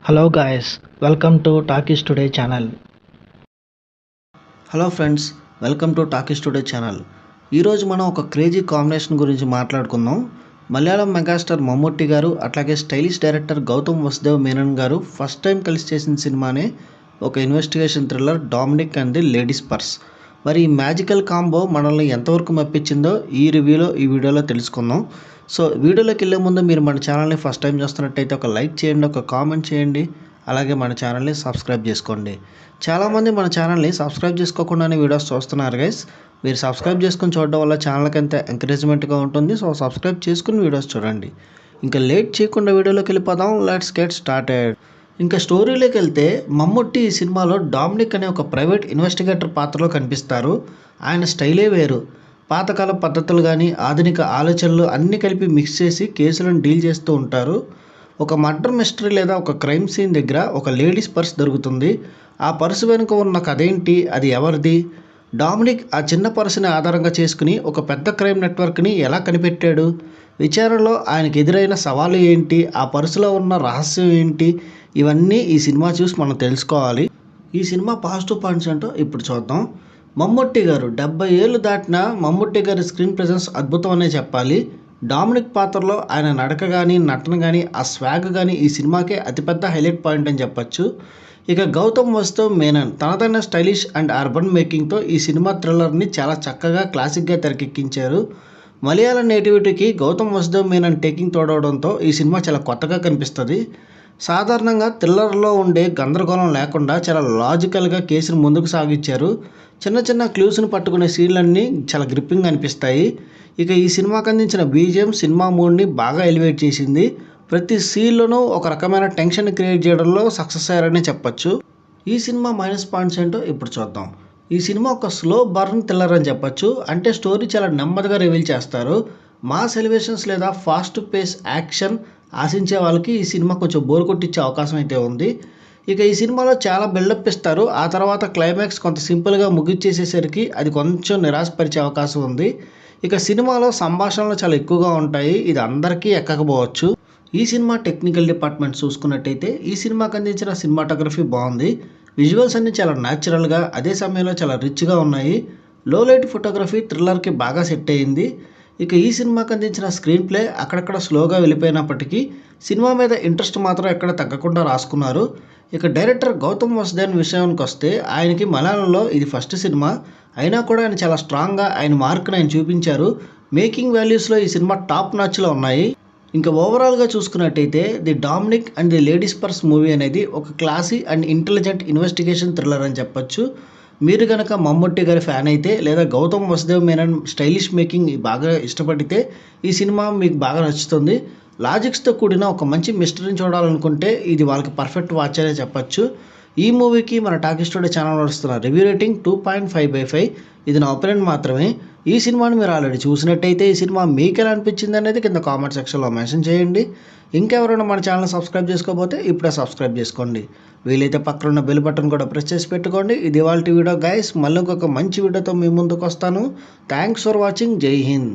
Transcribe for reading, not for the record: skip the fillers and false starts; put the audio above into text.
Hello guys, welcome to Talkies Today channel. Hello friends, welcome to talkies today channel. ఈరోజు మనం ఒక crazy combination గురించి మాట్లాడుకుందాం. Malayalam megastar Mammootty garu అట్లాగే stylish director Gautham Vasudev Menon garu first time కలిసి చేసిన సినిమానే ఒక investigation thriller Dominic and the ladies purse. మరి ఈ మ్యాజికల్ కాంబో మనల్ని ఎంతవరకు మెప్పించిందో ఈ వీడియోలో తెలుసుకుందాం. సో వీడియోలోకి వెళ్ళే ముందు మీరు మన ఛానల్ని ఫస్ట్ టైం చూస్తున్నట్టయితే ఒక లైక్ చేయండి, ఒక కామెంట్ చేయండి, అలాగే మన ఛానల్ని సబ్స్క్రైబ్ చేసుకోండి. చాలామంది మన ఛానల్ని సబ్స్క్రైబ్ చేసుకోకుండానే వీడియోస్ చూస్తున్నారు గైస్. మీరు సబ్స్క్రైబ్ చేసుకుని చూడడం వల్ల ఛానల్కి ఎంత ఎంకరేజ్మెంట్గా ఉంటుంది. సో సబ్స్క్రైబ్ చేసుకుని వీడియోస్ చూడండి. ఇంకా లేట్ చేయకుండా వీడియోలోకి వెళ్ళిపోదాం. Let's get started. ఇంకా స్టోరీలోకి వెళ్తే మమ్ముట్టి ఈ సినిమాలో డామినిక్ అనే ఒక ప్రైవేట్ ఇన్వెస్టిగేటర్ పాత్రలో కనిపిస్తారు. ఆయన స్టైలే వేరు. పాతకాల పద్ధతులు కానీ ఆధునిక ఆలోచనలు అన్నీ కలిపి మిక్స్ చేసి కేసులను డీల్ చేస్తూ ఉంటారు. ఒక మర్డర్ మిస్టరీ లేదా ఒక క్రైమ్ సీన్ దగ్గర ఒక లేడీస్ పర్స్ దొరుకుతుంది. ఆ పర్సు వెనుక ఉన్న కథ ఏంటి, అది ఎవరిది? డామినిక్ ఆ చిన్న పర్సుని ఆధారంగా చేసుకుని ఒక పెద్ద క్రైమ్ నెట్వర్క్ని ఎలా కనిపెట్టాడు? విచారణలో ఆయనకు ఎదురైన సవాలు ఏంటి, ఆ పర్సులో ఉన్న రహస్యం ఏంటి? ఇవన్నీ ఈ సినిమా చూసి మనం తెలుసుకోవాలి. ఈ సినిమా పాజిటివ్ పాయింట్స్ ఏంటో ఇప్పుడు చూద్దాం. మమ్ముట్టి గారు 70 ఏళ్ళు దాటిన మమ్ముట్టి గారి స్క్రీన్ ప్రెజెన్స్ అద్భుతం అనే చెప్పాలి. డామినిక్ పాత్రలో ఆయన నడక కానీ నటన కానీ ఆ స్వాగ్ కానీ ఈ సినిమాకే అతిపెద్ద హైలైట్ పాయింట్ అని చెప్పచ్చు. ఇక గౌతమ్ వసుదేవ్ మేనన్ తనదైన స్టైలిష్ అండ్ అర్బన్ మేకింగ్తో ఈ సినిమా థ్రిల్లర్ని చాలా చక్కగా క్లాసిక్గా తెరకెక్కించారు. మలయాళ నేటివిటీకి గౌతమ్ వసుదేవ్ మేనన్ టేకింగ్ తోడవడంతో ఈ సినిమా చాలా కొత్తగా కనిపిస్తుంది. సాధారణంగా థ్రిల్లర్లో ఉండే గందరగోళం లేకుండా చాలా లాజికల్గా కేసును ముందుకు సాగించారు. చిన్న చిన్న క్లూస్ని పట్టుకునే సీన్లన్నీ చాలా గ్రిప్పింగ్ అనిపిస్తాయి. ఇక ఈ సినిమాకి అందించిన బీజిఎం సినిమా మూడ్ని బాగా ఎలివేట్ చేసింది. ప్రతి సీన్లోనూ ఒక రకమైన టెన్షన్ క్రియేట్ చేయడంలో సక్సెస్ అయ్యారని చెప్పచ్చు. ఈ సినిమా మైనస్ పాయింట్స్ ఏంటో ఇప్పుడు చూద్దాం. ఈ సినిమా ఒక స్లో బర్న్ థ్రిల్లర్ అని చెప్పచ్చు. అంటే స్టోరీ చాలా నెమ్మదిగా రివీల్ చేస్తారు. మాస్ ఎలివేషన్స్ లేదా ఫాస్ట్ పేస్ యాక్షన్ ఆశించే వాళ్ళకి ఈ సినిమా కొంచెం బోర్ కొట్టించే అవకాశం అయితే ఉంది. ఇక ఈ సినిమాలో చాలా బిల్డప్ ఇస్తారు. ఆ తర్వాత క్లైమాక్స్ కొంత సింపుల్గా ముగిచ్చేసేసరికి అది కొంచెం నిరాశపరిచే అవకాశం ఉంది. ఇక సినిమాలో సంభాషణలు చాలా ఎక్కువగా ఉంటాయి. ఇది అందరికీ ఎక్కకపోవచ్చు. ఈ సినిమా టెక్నికల్ డిపార్ట్మెంట్ చూసుకున్నట్టయితే ఈ సినిమాకి అందించిన సినిమాటోగ్రఫీ బాగుంది. విజువల్స్ అన్నీ చాలా న్యాచురల్గా అదే సమయంలో చాలా రిచ్గా ఉన్నాయి. లో లైట్ ఫోటోగ్రఫీ థ్రిల్లర్కి బాగా సెట్ అయ్యింది. ఇక ఈ సినిమాకి అందించిన స్క్రీన్ ప్లే అక్కడక్కడ స్లోగా వెళ్ళిపోయినప్పటికీ సినిమా మీద ఇంట్రెస్ట్ మాత్రం ఎక్కడ తగ్గకుండా రాసుకున్నారు. ఇక డైరెక్టర్ గౌతమ్ వసుదేవ్ విషయానికి వస్తే ఆయనకి మలయాళంలో ఇది ఫస్ట్ సినిమా అయినా కూడా ఆయన చాలా స్ట్రాంగ్గా ఆయన మార్క్ని ఆయన చూపించారు. మేకింగ్ వాల్యూస్లో ఈ సినిమా టాప్ నాచ్లో ఉన్నాయి. ఇంకా ఓవరాల్గా చూసుకున్నట్టయితే the Dominic and the ladies purse movie అనేది ఒక classy and intelligent investigation thriller అని చెప్పొచ్చు. మీరు కనుక మమ్ముట్టి గారి ఫ్యాన్ అయితే లేదా గౌతమ్ వసుదేవ్ మేనన్ స్టైలిష్ మేకింగ్ బాగా ఇష్టపడితే ఈ సినిమా మీకు బాగా నచ్చుతుంది. లాజిక్స్తో కూడిన ఒక మంచి మిస్టరీని చూడాలనుకుంటే ఇది వాళ్ళకి పర్ఫెక్ట్ వాచ్ అనే చెప్పచ్చు. ఈ మూవీకి మన టాకీస్ టుడే ఛానల్ నడుస్తున్న రివ్యూ రేటింగ్ 2.5/5. ఇది నా ఒపీనియన్ మాత్రమే. ఈ సినిమాని మీరు ఆల్రెడీ చూసినట్టయితే ఈ సినిమా మీకు ఎలా అనిపించింది అనేది కింద కామెంట్ సెక్షన్లో మెన్షన్ చేయండి. ఇంకెవరైనా మన ఛానల్ సబ్స్క్రైబ్ చేసుకోకపోతే ఇప్పుడే సబ్స్క్రైబ్ చేసుకోండి. వీలైతే పక్కన ఉన్న బెల్ బటన్ కూడా ప్రెస్ చేసి పెట్టుకోండి. ఇది ఇవాల్టి వీడియో గైస్. మళ్ళీ ఇంకొక మంచి వీడియోతో మీ ముందుకు వస్తాను. Thanks for watching. జై హింద్.